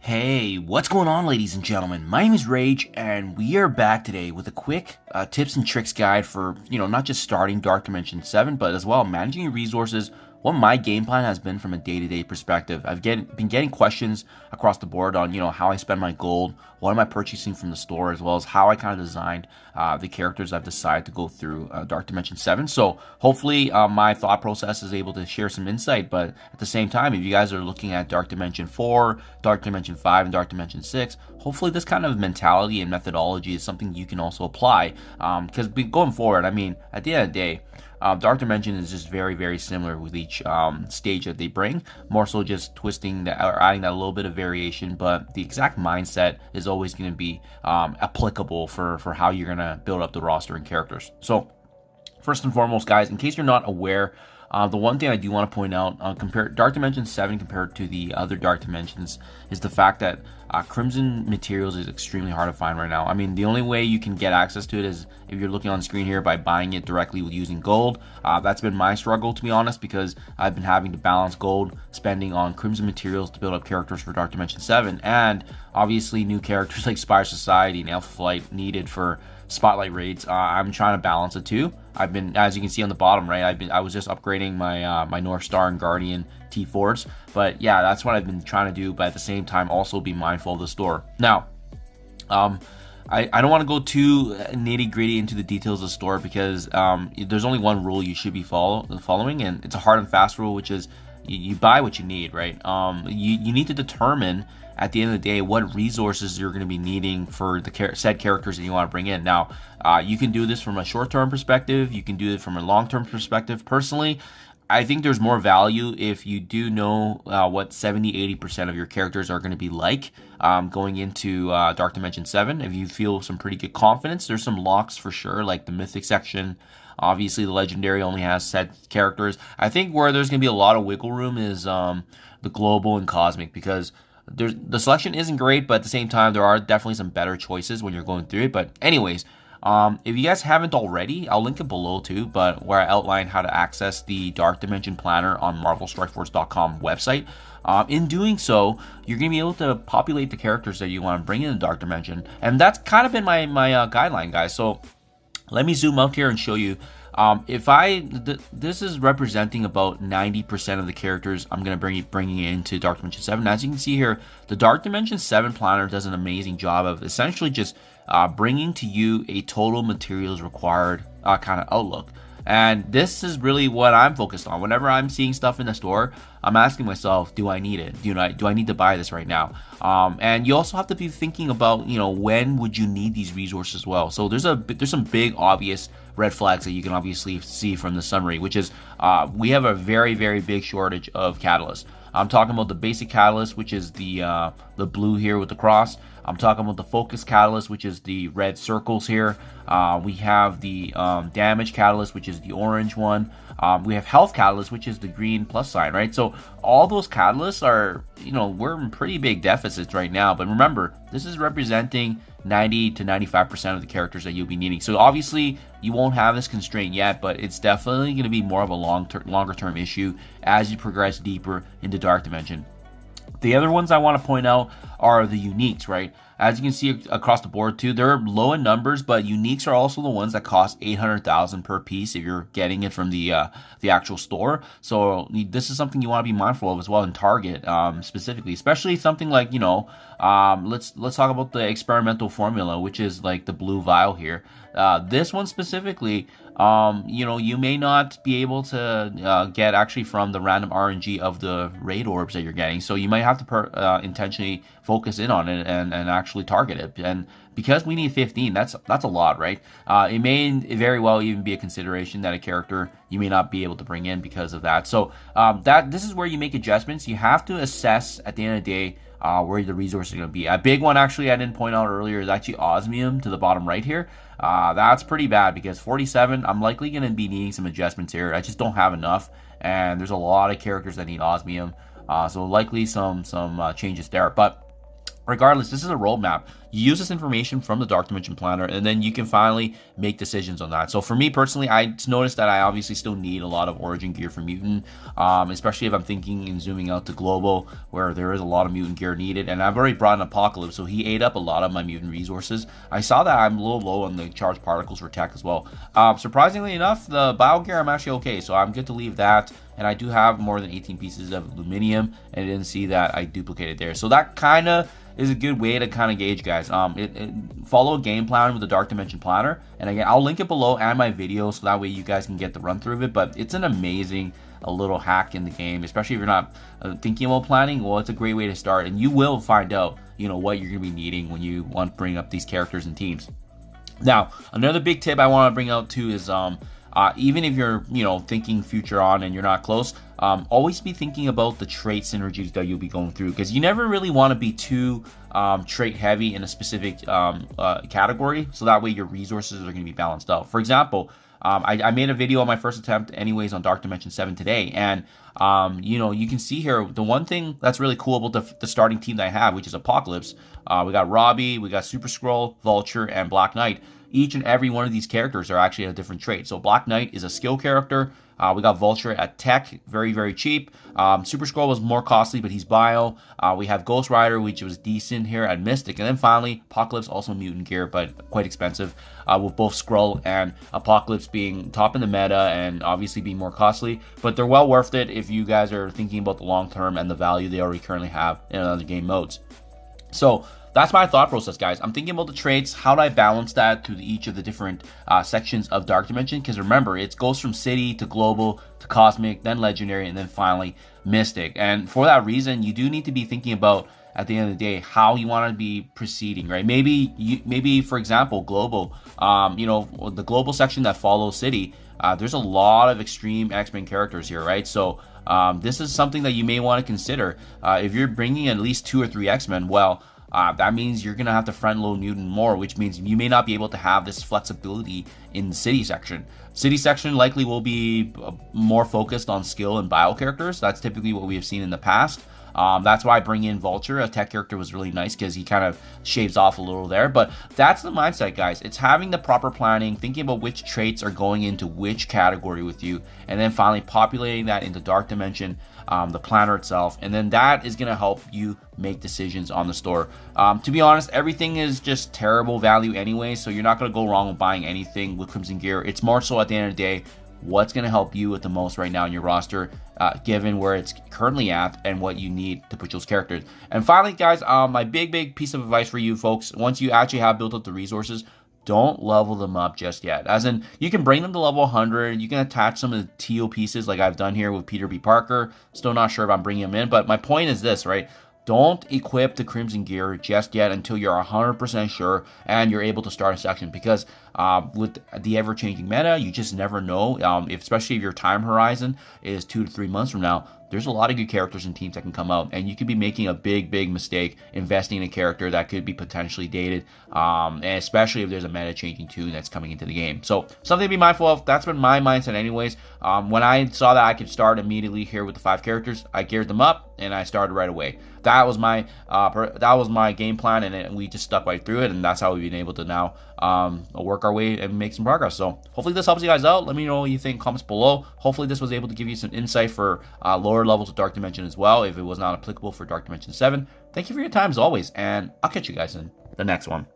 Hey, what's going on, ladies and gentlemen? My name is Rayge, and we are back today with a quick tips and tricks guide for, not just starting Dark Dimension 7, but as well managing your resources, what my game plan has been from a day-to-day perspective. I've been getting questions across the board on, how I spend my gold, what am I purchasing from the store, as well as how I kind of designed the characters I've decided to go through Dark Dimension 7. So hopefully my thought process is able to share some insight, but at the same time, if you guys are looking at Dark Dimension 4, Dark Dimension 5, and Dark Dimension 6, hopefully this kind of mentality and methodology is something you can also apply, because going forward, I mean, at the end of the day, Dark Dimension is just very, very similar with each stage that they bring. More so just twisting that or adding that little bit of variation, but the exact mindset is always going to be applicable for how you're going to build up the roster and characters. So first and foremost, guys, in case you're not aware, the one thing I do want to point out, compare Dark Dimension 7 compared to the other Dark Dimensions, is the fact that Crimson materials is extremely hard to find right now. I mean, the only way you can get access to it is if you're looking on screen here by buying it directly with using gold. That's been my struggle, to be honest, because I've been having to balance gold spending on Crimson materials to build up characters for Dark Dimension 7, and obviously new characters like Spire Society and Alpha Flight needed for Spotlight raids. I'm trying to balance it too. I've been, as you can see on the bottom right, I was just upgrading my my North Star and Guardian T4s, but yeah, that's what I've been trying to do, but at the same time also be mindful of the store. Now I don't want to go too nitty gritty into the details of the store, because there's only one rule you should be following, and it's a hard and fast rule, which is you buy what you need, right? You need to determine at the end of the day what resources you're going to be needing for the said characters that you want to bring in. Now, you can do this from a short-term perspective, you can do it from a long-term perspective. Personally, I think there's more value if you do know what 70-80% of your characters are going to be like going into Dark Dimension 7. If you feel some pretty good confidence, there's some locks for sure, like the Mythic section. Obviously, the Legendary only has set characters. I think where there's going to be a lot of wiggle room is the Global and Cosmic, because the selection isn't great, but at the same time, there are definitely some better choices when you're going through it. But anyways, if you guys haven't already, I'll link it below too, but where I outline how to access the Dark Dimension Planner on MarvelStrikeForce.com website. In doing so, you're going to be able to populate the characters that you want to bring in the Dark Dimension. And that's kind of been my guideline, guys. So let me zoom out here and show you. This is representing about 90% of the characters I'm going to bringing into Dark Dimension 7. As you can see here, the Dark Dimension 7 planner does an amazing job of essentially just bringing to you a total materials required kind of outlook. And this is really what I'm focused on. Whenever I'm seeing stuff in the store, I'm asking myself, do I need it? Do I need to buy this right now? And you also have to be thinking about, when would you need these resources as well. So there's some big obvious red flags that you can obviously see from the summary, which is we have a very, very big shortage of catalysts. I'm talking about the basic catalyst, which is the blue here with the cross. I'm talking about the focus catalyst, which is the red circles here. We have the damage catalyst, which is the orange one. We have health catalyst, which is the green plus sign, right? So all those catalysts are, we're in pretty big deficits right now. But remember, this is representing 90 to 95% of the characters that you'll be needing. So obviously you won't have this constraint yet, but it's definitely going to be more of a longer term issue as you progress deeper into Dark Dimension. The other ones I want to point out are the uniques, right? As you can see across the board too, they're low in numbers, but uniques are also the ones that cost 800,000 per piece if you're getting it from the actual store. So this is something you want to be mindful of as well in Target, specifically, especially something like, let's talk about the experimental formula, which is like the blue vial here. This one specifically, you may not be able to get actually from the random RNG of the raid orbs that you're getting. So you might have to intentionally focus in on it and actually target it. And because we need 15, that's a lot, right? It may very well even be a consideration that a character you may not be able to bring in because of that. So this is where you make adjustments. You have to assess at the end of the day where the resources are going to be. A big one actually I didn't point out earlier is actually osmium to the bottom right here. That's pretty bad because 47, I'm likely going to be needing some adjustments here. I just don't have enough, and there's a lot of characters that need osmium, so likely some changes there. But Regardless, this is a roadmap. You use this information from the Dark Dimension Planner, and then you can finally make decisions on that. So for me personally, I noticed that I obviously still need a lot of Origin gear for Mutant, especially if I'm thinking and zooming out to Global, where there is a lot of Mutant gear needed. And I've already brought in Apocalypse, so he ate up a lot of my Mutant resources. I saw that I'm a little low on the charged particles for tech as well. Surprisingly enough, the Bio gear, I'm actually okay, so I'm good to leave that. And I do have more than 18 pieces of aluminium, and I didn't see that I duplicated there. So that kind of is a good way to kind of gauge, guys. Follow a game plan with the Dark Dimension Planner, and again, I'll link it below and my video, so that way you guys can get the run through of it. But it's an amazing little hack in the game, especially if you're not thinking about planning. Well, it's a great way to start, and you will find out, you know, what you're gonna be needing when you want to bring up these characters and teams. Now, another big tip I want to bring out too is even if you're, you know, thinking future on and you're not close, always be thinking about the trait synergies that you'll be going through, because you never really want to be too trait heavy in a specific category, so that way your resources are going to be balanced out. For example, I made a video on my first attempt anyways on Dark Dimension 7 today, and you know, you can see here the one thing that's really cool about the starting team that I have, which is Apocalypse. We got Robbie, we got Super Skrull, Vulture, and Black Knight. Each and every one of these characters are actually a different trait. So Black Knight is a skill character. We got Vulture at tech, very, very cheap. Super Skrull was more costly, but he's bio. We have Ghost Rider, which was decent here at Mystic. And then finally, Apocalypse, also mutant gear, but quite expensive, with both Skrull and Apocalypse being top in the meta and obviously being more costly. But they're well worth it if you guys are thinking about the long term and the value they already currently have in other game modes. So that's my thought process, guys. I'm thinking about the traits. How do I balance that to each of the different sections of Dark Dimension? Because remember, it goes from City to Global to Cosmic, then Legendary, and then finally Mystic. And for that reason, you do need to be thinking about, at the end of the day, how you want to be proceeding, right? Maybe for example, Global, you know, the Global section that follows City, there's a lot of extreme X-Men characters here, right? So this is something that you may want to consider. If you're bringing at least 2 or 3 X-Men, well, that means you're going to have to front load Mutant more, which means you may not be able to have this flexibility in the City section. City section likely will be more focused on skill and bio characters. That's typically what we have seen in the past. That's why bringing in Vulture, a tech character, was really nice, because he kind of shaves off a little there. But that's the mindset, guys. It's having the proper planning, thinking about which traits are going into which category with you, and then finally populating that into Dark Dimension, the planner itself, and then that is going to help you make decisions on the store. To be honest, everything is just terrible value anyway, so you're not going to go wrong with buying anything with Crimson Gear. It's more so, at the end of the day, what's going to help you with the most right now in your roster, given where it's currently at and what you need to put those characters. And finally, guys, my big piece of advice for you folks: once you actually have built up the resources, don't level them up just yet. As in, you can bring them to level 100, you can attach some of the TO pieces like I've done here with Peter B. Parker. Still not sure if I'm bringing him in, but my point is this, right? Don't equip the Crimson Gear just yet until you're 100% sure and you're able to start a section, because with the ever-changing meta, you just never know, especially if your time horizon is 2 to 3 months from now. There's a lot of good characters and teams that can come out, and you could be making a big mistake investing in a character that could be potentially dated, and especially if there's a meta-changing tune that's coming into the game. So something to be mindful of. That's been my mindset anyways. When I saw that I could start immediately here with the 5 characters, I geared them up and I started right away. That was my game plan, and we just stuck right through it, and that's how we've been able to now work our way and make some progress. So hopefully this helps you guys out. Let me know what you think in comments below. Hopefully this was able to give you some insight for lower levels of Dark Dimension as well, if it was not applicable for Dark Dimension 7. Thank you for your time as always, and I'll catch you guys in the next one.